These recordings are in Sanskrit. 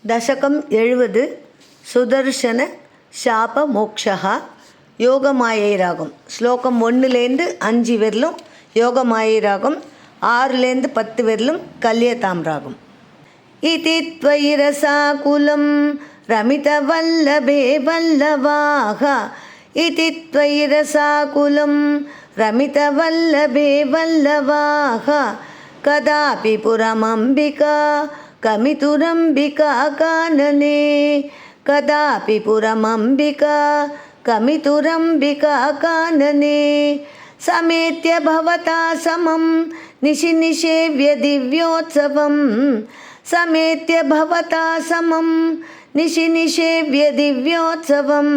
தசகம் 70 சுதர்சன சாப மோக்ஷா யோகமாயை ராகம். ஸ்லோகம் 1லேருந்து 5 வரலும் யோகமாயை ராகம், 6லேருந்து 10 வரலும் கல்யதாம் ராகம். இதி த்வைரசாகுலம் ரமித வல்லபே வல்லவாக, இதி த்வைரசாகுலம் ரமித வல்லபே வல்லவாக, கதாபி புரமம்பிகா ಕಮಿತುರಂಬಿಕಾ ಕಾನನೆ, ಕದಾಪಿ ಪುರಮಂಬಿಕಾ ಕಮಿತುರಂಬಿಕಾ ಕಾನನೆ, ಸಮೇತ್ಯ ಭವತಾ ಸಮಂ ನಿಶಿ ನಿಷೇವ್ಯ ದಿವ್ಯೋತ್ಸವಂ, ಸಮೇತ್ಯ ಭವತಾ ಸಮಂ ನಿಶಿ ನಿಷೇವ್ಯ ದಿವ್ಯೋತ್ಸವಂ,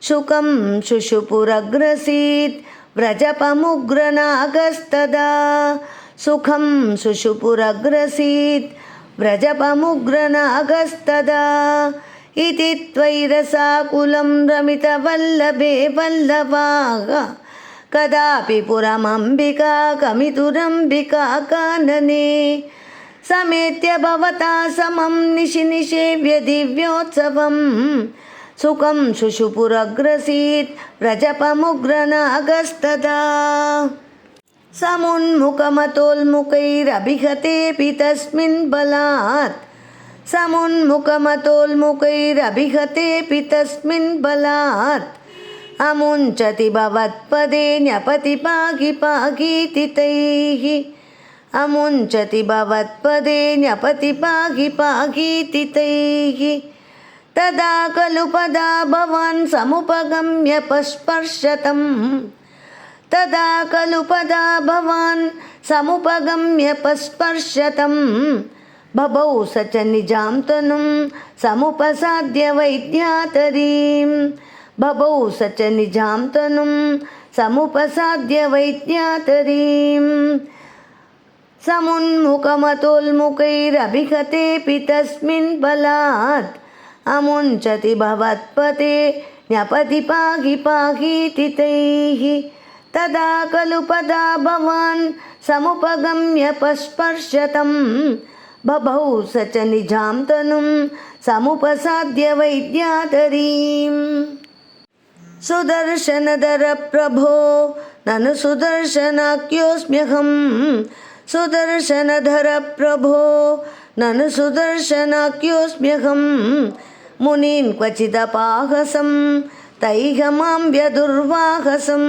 ಶುಕಂ ಶುಶುಪುರಗ್ರಸೀತ್ ವ್ರಜಪಮುಗ್ರನಾಗಸ್ತದಾ, ಸುಖಂ ಶುಶುಪುರಗ್ರಸೀತ್ ವ್ರಜಪಮುಗ್ರನಾಗಸ್ತದಾ, ಇತಿ ತ್ವೈರಸಾಕುಲಂ ರಮಿತವಲ್ಲಭೇ ವಲ್ಲಭಾಗ, ಕದಾಪಿ ಪುರಮಂಬಿಕಾ ಕಮಿತುರಂಬಿಕಾ ಕಾನನೆ, ಸಮೇತ್ಯ ಭವತಾ ಸಮಂ ನಿಶಿ ನಿಷೇವ್ಯ ದಿವ್ಯೋತ್ಸವಂ, ಸುಖಂ ಶುಶುಪುರಗ್ರಸೀತ್ ವ್ರಜಪಮುಗ್ರನಾಗಸ್ತದಾ, समुन्मुखमतोल्मुखैरभिहतेऽपि तस्मिन् बलात्, समुन्मुखमतोल्मुखैरभिहतेऽपि तस्मिन् बलात्, अमुञ्चति भवत्पदे न्यपति पाहि पाहीति तैः, अमुञ्चति भवत्पदे न्यपति पाहि पाहीति तैः, तदा खलु पदा भवान् समुपगम्य पस्पर्शतम्, तदा खलु पदा भवान् समुपगम्य पस्पर्शतं, बभौ स च निजां तनुं समुपसाद्य वैद्यातरीं, बभौ स च निजां तनुं समुपसाद्य वैद्यातरीं, समुन्मुखमतोल्मुखैरभिहतेऽपि तस्मिन् बलात्, अमुञ्चति भवत्पते न्यपति पाहि पाहीति तैः, तदा खलु पदा भवान् समुपगम्य पस्पर्शतं, बभौ स च निजां तनुं समुपसाद्य वैद्यातरीं, सुदर्शनधर प्रभो ननु सुदर्शनाख्योऽस्म्यहं, सुदर्शनधर प्रभो ननु सुदर्शनाख्योऽस्म्यहं, मुनीन् क्वचिदपाहसं तैह मां व्यदुर्वाहसं,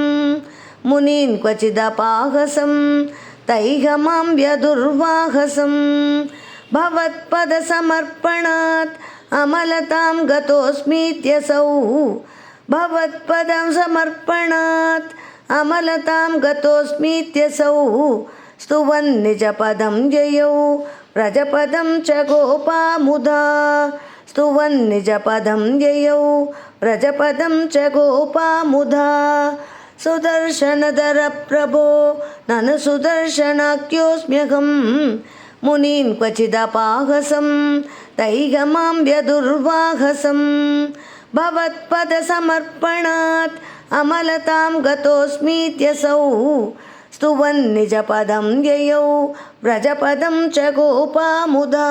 मुनीन् क्वचिदपाहसं तैह मां व्यदुर्वाहसं, भवत्पदसमर्पणात् अमलतां गतोऽस्मीत्यसौ, भवत्पदं समर्पणात् अमलतां गतोऽस्मीत्यसौ, स्तुवन् निजपदं जयौ व्रजपदं च गोपामुदा, स्तुवन् निजपदं जयौ व्रजपदं च गोपामुदा, सुदर्शनधर प्रभो ननु सुदर्शनाख्योऽस्म्यहं, मुनीन् क्वचिदपाहसं तैह मां व्यदुर्वाहसं, भवत्पदसमर्पणात् अमलतां गतोऽस्मीत्यसौ, स्तुवन् निजपदं ययौ व्रजपदं च गोपामुदा,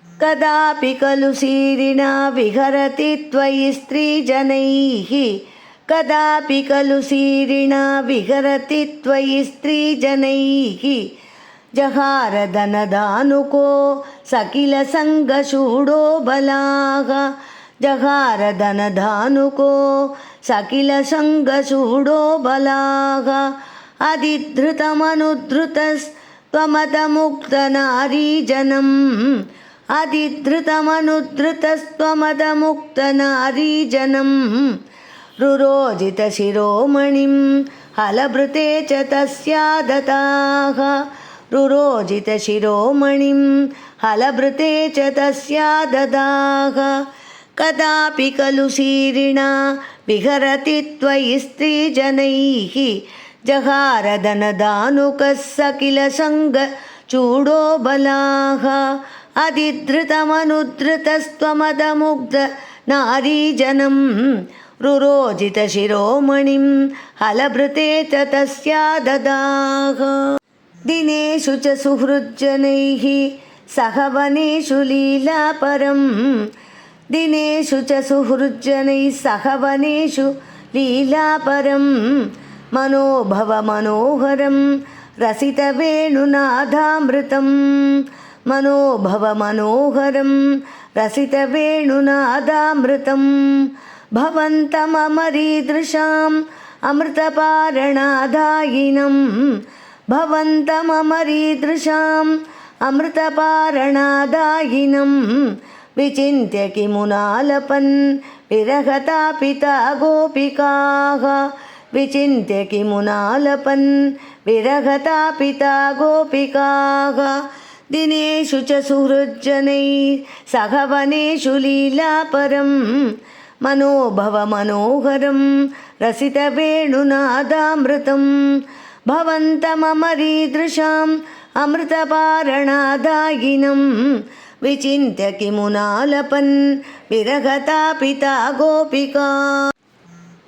कदापि खलु सीरिणा विहरति त्वयि स्त्रीजनैः, कदापि खलु सीरिणा विहरति त्वयि स्त्रीजनैः, जहारधनदानुको सकिलसङ्गशूडो बलाः, जहारधनदानुको सकिलसङ्गशूडो बलाः, अधिधृतमनुधृतस्त्वमदमुक्तनारीजनम्, अधिधृतमनुधृतस्त्वमदमुक्तनारीजनं, रुरोजितशिरोमणिं हलभृते च तस्या दताः, रुरोजितशिरोमणिं हलभृते च तस्या ददाः, कदापि खलु सीरिणा विहरति त्वयि स्त्रीजनैः, जहारधनदानुकः सकिलसङ्गचूडो बलाः, अधिधृतमनुधृतस्त्वमदमुग्धनारीजनं, रुरोजितशिरोमणिं हलभृते च तस्या ददाः, दिनेषु च सुहृज्जनैः सह वनेषु लीलापरं दिनेषु च सुहृज्जनैः सह वनेषु लीलापरं मनोभवमनोहरं रसितवेणुनादामृतं मनोभवमनोहरं रसितवेणुनादामृतं भवन्तममरीदृशाम् अमृतपारणादायिनं भवन्तममरीदृशाम् अमृतपारणादायिनं विचिन्त्य किमुनालपन् विरहतापिता गोपिकाः विचिन्त्य किमुनालपन् विरहतापिता गोपिकाः दिनेषु च सुहृज्जनैः सह वनेषु लीलापरं मनोभवमनोहरं रसितवेणुनादामृतं भवन्तममरीदृशाम् अमृतपारणादायिनं विचिन्त्य किमुनालपन् विरहतापिता गोपिका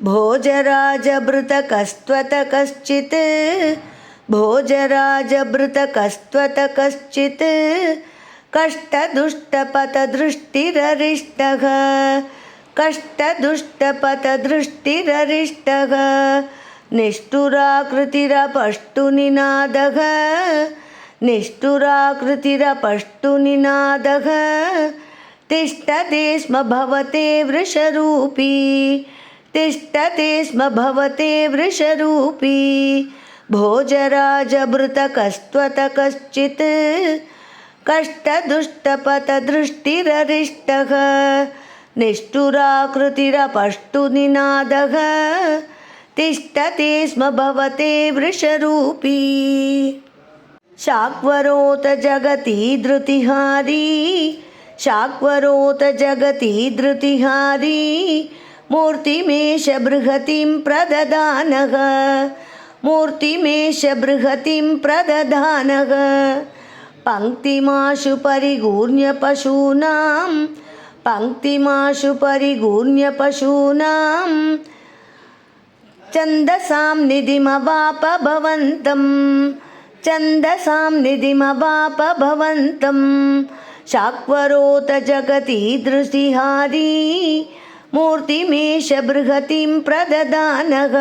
भोजराजभृतकस्त्वत कश्चित् भोजराजभृतकस्त्वत कश्चित् कष्टदुष्टपथदृष्टिररिष्टः कष्टदुष्टपथदृष्टिररिष्टः निष्ठुराकृतिरपष्टुनिनादः निष्ठुराकृतिरपष्टुनिनादः तिष्ठते स्म भवते वृषरूपी तिष्ठते स्म भवते वृषरूपी भोजराजभृतकस्त्वत कश्चित् कष्टदुष्टपथदृष्टिररिष्टः निष्ठुराकृतिरपष्टुनिनादः तिष्ठते स्म भवते वृषरूपी शाक्वरोत जगति धृतिहारी शाक्वरोत जगति धृतिहारी मूर्तिमेष बृहतीं प्रददानः मूर्तिमेष बृहतीं प्रददानः पङ्क्तिमाशु परिगूर्ण्य पशूनां पङ्क्तिमाशु परिगूर्ण्य पशूनां छन्दसां निधिमवाप भवन्तं छन्दसां निधिमवाप भवन्तं शाक्वरोत जगति धृतिहारी मूर्तिमेष बृहतीं प्रददानः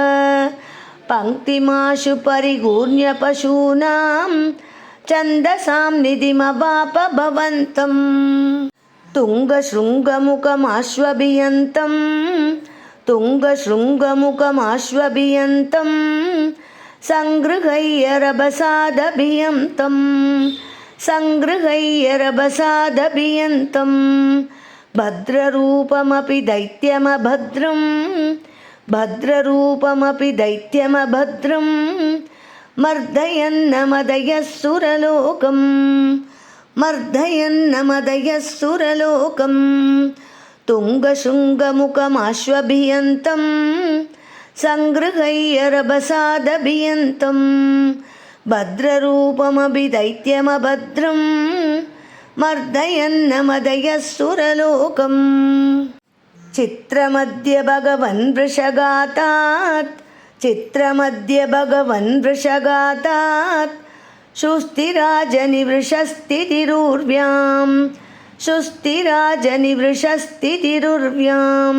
पङ्क्तिमाशु परिगूर्ण्य पशूनां छन्दसां निधिमवाप भवन्तं तुङ्गशृङ्गमुखमाश्वभियन्तं तुङ्गशृङ्गमुखमाश्वभियन्तं सङ्गृह्य रभसादभियन्तं सङ्गृह्य रभसादभियन्तं भद्ररूपमपि दैत्यमभद्रं भद्ररूपमपि दैत्यमभद्रं मर्दयन्नमदयः सुरलोकं मर्दयन्नमदयः सुरलोकं तुङ्गशृङ्गमुखमाश्वभियन्तं सङ्गृह्य रभसादभियन्तं भद्ररूपमपि दैत्यमभद्रं मर्दयन्नमदयः सुरलोकं चित्रमद्य भगवन् वृषगातात् चित्रमद्य भगवन् वृषगातात् सुस्थिराजनिवृषस्थितिरुर्व्यां सुस्थिराजनिवृषस्थितिरुर्व्यां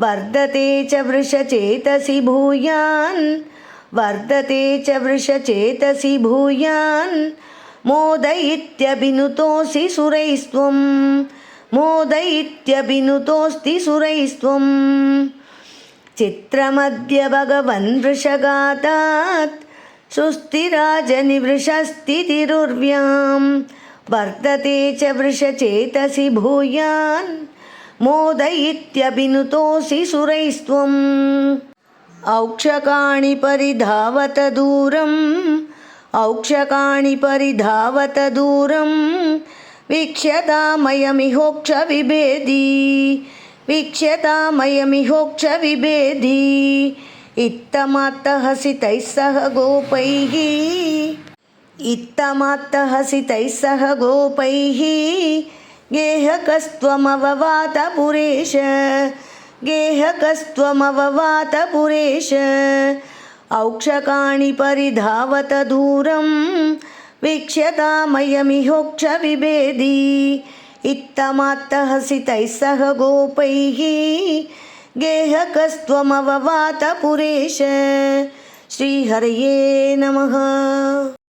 वर्धते च वृषचेतसि भूयान् वर्धते च वृषचेतसि भूयान् मोदयित्यभिनुतोऽसि सुरैस्त्वं मोदयित्यभिनुतोऽस्ति सुरैस्त्वं चित्रमद्य भगवन् वृषगातात् सुस्थिराजनिवृषस्थितिरुर्व्यां वर्धते च वृषचेतसि भूयान् मोदयित्यभिनुतोऽसि सुरैस्त्वम् औक्षकाणि परिधावत दूरम् औक्षकाणि परिधावत दूरं वीक्ष्यतामयमिहोक्षविभेदी वीक्ष्यतामयमिहोक्षविभेदी इत्थमात्तहसितैः सह गोपैः इत्थमात्तहसितैः सह गोपैः गेहकस्त्वमववात पुरेश गेहकस्त्वमववात पुरेश औक्षकाणि परिधावत दूरं वीक्ष्यतामयमिहोक्षविभेदी इत्थमात्तहसितैः सह गोपैः गेहकस्त्वमववात पुरेश. श्रीहरये नमः.